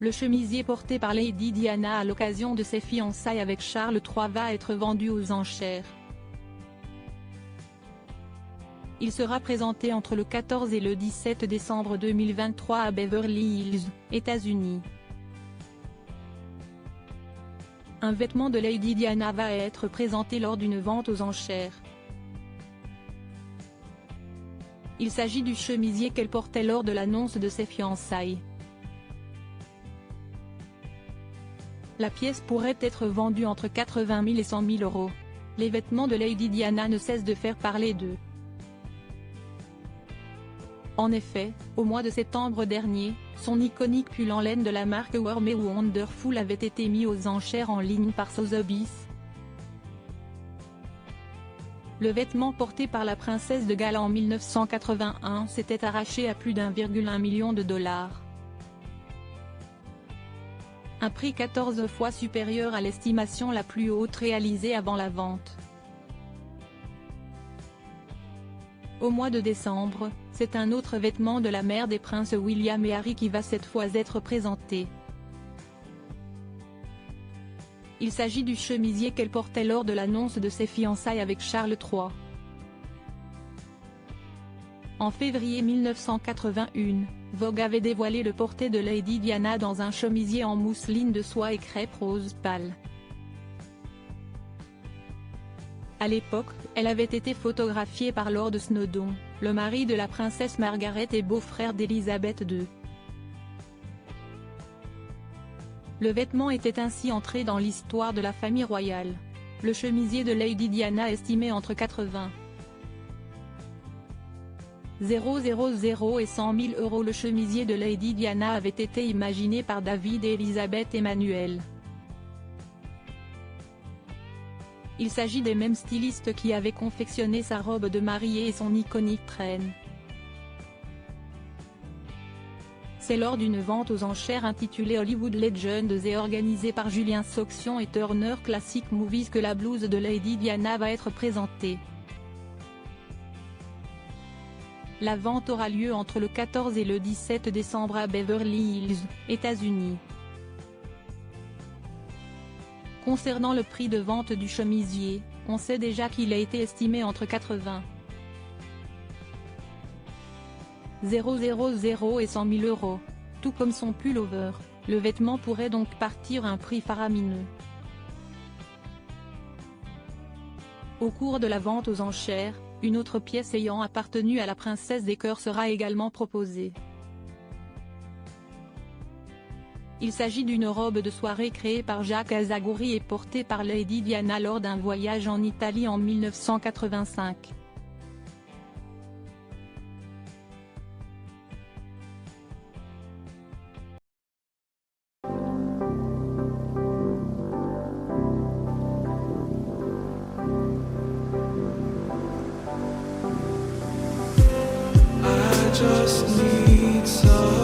Le chemisier porté par Lady Diana à l'occasion de ses fiançailles avec Charles III va être vendu aux enchères. Il sera présenté entre le 14 et le 17 décembre 2023 à Beverly Hills, États-Unis. Un vêtement de Lady Diana va être présenté lors d'une vente aux enchères. Il s'agit du chemisier qu'elle portait lors de l'annonce de ses fiançailles. La pièce pourrait être vendue entre 80 000 et 100 000 euros. Les vêtements de Lady Diana ne cessent de faire parler d'eux. En effet, au mois de septembre dernier, son iconique pull en laine de la marque Warm & Wonderful avait été mis aux enchères en ligne par Sotheby's. Le vêtement porté par la princesse de Galles en 1981 s'était arraché à plus d'1,1 million de dollars. Un prix 14 fois supérieur à l'estimation la plus haute réalisée avant la vente. Au mois de décembre, c'est un autre vêtement de la mère des princes William et Harry qui va cette fois être présenté. Il s'agit du chemisier qu'elle portait lors de l'annonce de ses fiançailles avec Charles III. En février 1981, Vogue avait dévoilé le portrait de Lady Diana dans un chemisier en mousseline de soie et crêpe rose pâle. À l'époque, elle avait été photographiée par Lord Snowdon, le mari de la princesse Margaret et beau-frère d'Élisabeth II. Le vêtement était ainsi entré dans l'histoire de la famille royale. Le chemisier de Lady Diana estimé entre 80 000 et 100 000 euros. Le chemisier de Lady Diana avait été imaginé par David et Elisabeth Emmanuel. Il s'agit des mêmes stylistes qui avaient confectionné sa robe de mariée et son iconique traîne. C'est lors d'une vente aux enchères intitulée Hollywood Legends et organisée par Julien Sauxion et Turner Classic Movies que la blouse de Lady Diana va être présentée. La vente aura lieu entre le 14 et le 17 décembre à Beverly Hills, États-Unis. Concernant le prix de vente du chemisier, on sait déjà qu'il a été estimé entre 80 000 et 100 000 euros. Tout comme son pullover, le vêtement pourrait donc partir à un prix faramineux. Au cours de la vente aux enchères, une autre pièce ayant appartenu à la princesse des cœurs sera également proposée. Il s'agit d'une robe de soirée créée par Jacques Azaguri et portée par Lady Diana lors d'un voyage en Italie en 1985. I just need some